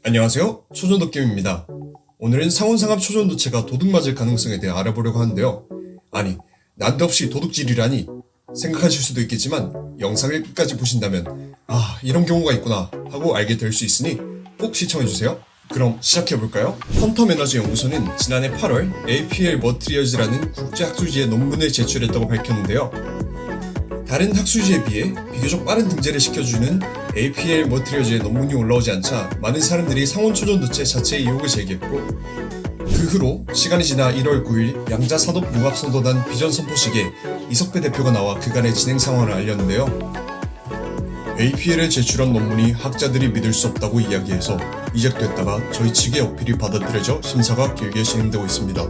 안녕하세요. 초전도김입니다. 오늘은 상온상합 초전도체가 도둑맞을 가능성에 대해 알아보려고 하는데요. 아니, 난데없이 도둑질이라니 생각하실 수도 있겠지만 영상을 끝까지 보신다면 이런 경우가 있구나 하고 알게 될 수 있으니 꼭 시청해주세요. 그럼 시작해볼까요? 퀀텀 에너지 연구소는 지난해 8월 APL 머티리얼즈라는 국제 학술지에 논문을 제출했다고 밝혔는데요. 다른 학술지에 비해 비교적 빠른 등재를 시켜주는 APL 머티리얼즈의 논문이 올라오지 않자 많은 사람들이 상온 초전도체 자체의 의혹을 제기했고, 그 후로 시간이 지나 1월 9일 양자산업융합선도단 비전 선포식에 이석배 대표가 나와 그간의 진행 상황을 알렸는데요. APL에 제출한 논문이 학자들이 믿을 수 없다고 이야기해서 이적됐다가 저희 측의 어필이 받아들여져 심사가 길게 진행되고 있습니다.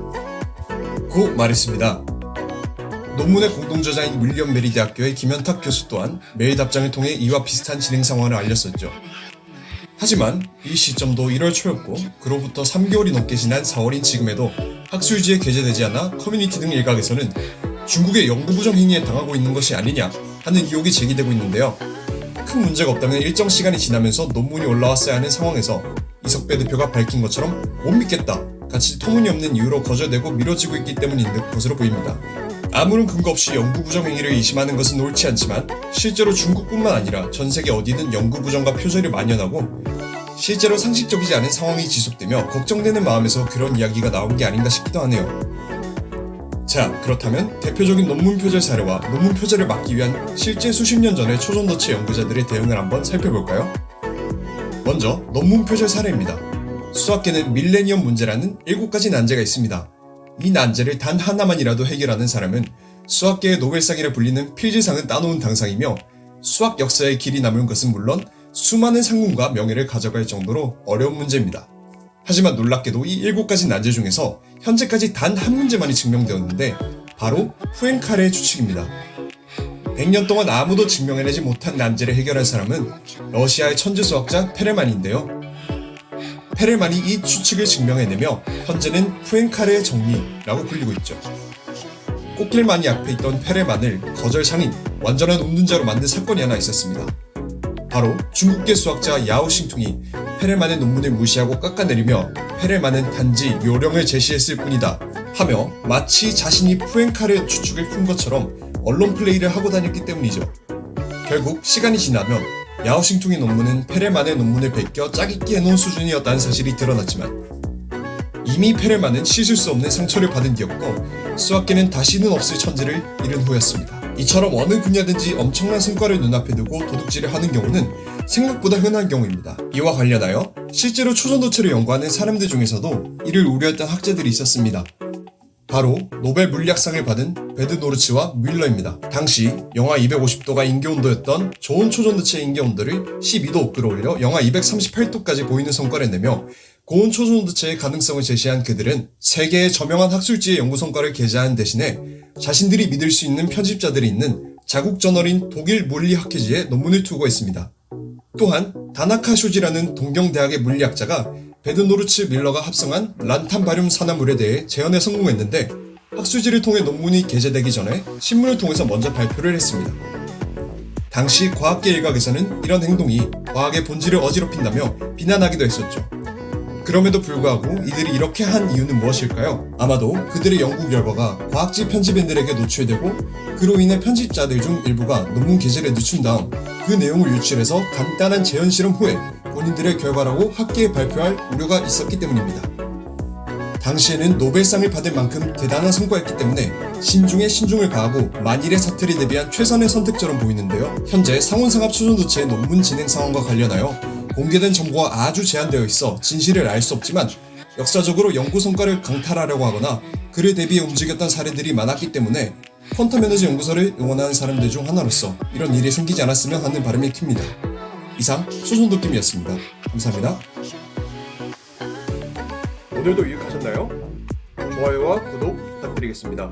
고 말했습니다. 논문의 공동저자인 윌리엄 메리 대학교의 김현탁 교수 또한 메일 답장을 통해 이와 비슷한 진행 상황을 알렸었죠. 하지만 이 시점도 1월 초였고, 그로부터 3개월이 넘게 지난 4월인 지금에도 학술지에 게재되지 않아 커뮤니티 등 일각에서는 중국의 연구부정 행위에 당하고 있는 것이 아니냐 하는 의혹이 제기되고 있는데요. 큰 문제가 없다면 일정 시간이 지나면서 논문이 올라왔어야 하는 상황에서 이석배 대표가 밝힌 것처럼 못 믿겠다, 같이 터무니없는 이유로 거절되고 미뤄지고 있기 때문인 것으로 보입니다. 아무런 근거 없이 연구부정 행위를 의심하는 것은 옳지 않지만, 실제로 중국뿐만 아니라 전 세계 어디든 연구부정과 표절이 만연하고 실제로 상식적이지 않은 상황이 지속되며 걱정되는 마음에서 그런 이야기가 나온 게 아닌가 싶기도 하네요. 자, 그렇다면 대표적인 논문 표절 사례와 논문 표절을 막기 위한 실제 수십 년 전의 초전도체 연구자들의 대응을 한번 살펴볼까요? 먼저 논문 표절 사례입니다. 수학계는 밀레니엄 문제라는 7가지 난제가 있습니다. 이 난제를 단 하나만이라도 해결하는 사람은 수학계의 노벨상이라 불리는 필즈상은 따놓은 당상이며, 수학 역사의 길이 남은 것은 물론 수많은 상금과 명예를 가져갈 정도로 어려운 문제입니다. 하지만 놀랍게도 이 7가지 난제 중에서 현재까지 단 한 문제만이 증명되었는데 바로 푸엔카레의 추측입니다. 100년 동안 아무도 증명해내지 못한 난제를 해결한 사람은 러시아의 천재수학자 페레만인데요. 페레만이 이 추측을 증명해내며 현재는 푸엔카레의 정리라고 불리고 있죠. 꽃길만이 앞에 있던 페레만을 거절상인, 완전한 운둔자로 만든 사건이 하나 있었습니다. 바로 중국계 수학자 야오싱퉁이 페레만의 논문을 무시하고 깎아내리며 페레만은 단지 요령을 제시했을 뿐이다 하며 마치 자신이 푸엔카레 추측을 푼 것처럼 언론 플레이를 하고 다녔기 때문이죠. 결국 시간이 지나면 야오싱퉁의 논문은 페레만의 논문을 베껴 짜깁기 해놓은 수준이었다는 사실이 드러났지만, 이미 페레만은 씻을 수 없는 상처를 받은 뒤였고 수학계는 다시는 없을 천재를 잃은 후였습니다. 이처럼 어느 분야든지 엄청난 성과를 눈앞에 두고 도둑질을 하는 경우는 생각보다 흔한 경우입니다. 이와 관련하여 실제로 초전도체를 연구하는 사람들 중에서도 이를 우려했던 학자들이 있었습니다. 바로 노벨 물리학상을 받은 베드노르츠와 뮬러입니다. 당시 영하 250도가 인계온도였던 좋은 초전도체의 인계온도를 12도 끌어올려 영하 238도까지 보이는 성과를 내며 고온 초전도체의 가능성을 제시한 그들은 세계의 저명한 학술지의 연구 성과를 게재하는 대신에 자신들이 믿을 수 있는 편집자들이 있는 자국 저널인 독일 물리학회지에 논문을 투고했습니다. 또한 다나카 쇼지라는 동경대학의 물리학자가 베드노르츠 밀러가 합성한 란탄 바륨 산화물에 대해 재현에 성공했는데, 학술지를 통해 논문이 게재되기 전에 신문을 통해서 먼저 발표를 했습니다. 당시 과학계 일각에서는 이런 행동이 과학의 본질을 어지럽힌다며 비난하기도 했었죠. 그럼에도 불구하고 이들이 이렇게 한 이유는 무엇일까요? 아마도 그들의 연구 결과가 과학지 편집인들에게 노출되고 그로 인해 편집자들 중 일부가 논문 게재를 늦춘 다음 그 내용을 유출해서 간단한 재현 실험 후에 본인들의 결과라고 학계에 발표할 우려가 있었기 때문입니다. 당시에는 노벨상을 받을 만큼 대단한 성과였기 때문에 신중에 신중을 가하고 만일의 사태를 대비한 최선의 선택처럼 보이는데요. 현재 상온상합 초전도체의 논문 진행 상황과 관련하여 공개된 정보가 아주 제한되어 있어 진실을 알 수 없지만, 역사적으로 연구 성과를 강탈하려고 하거나 그를 대비해 움직였던 사례들이 많았기 때문에 퀀텀 에너지 연구소를 응원하는 사람들 중 하나로서 이런 일이 생기지 않았으면 하는 바람이 큽니다. 이상 초전도김이었습니다. 감사합니다. 오늘도 유익하셨나요? 좋아요와 구독 부탁드리겠습니다.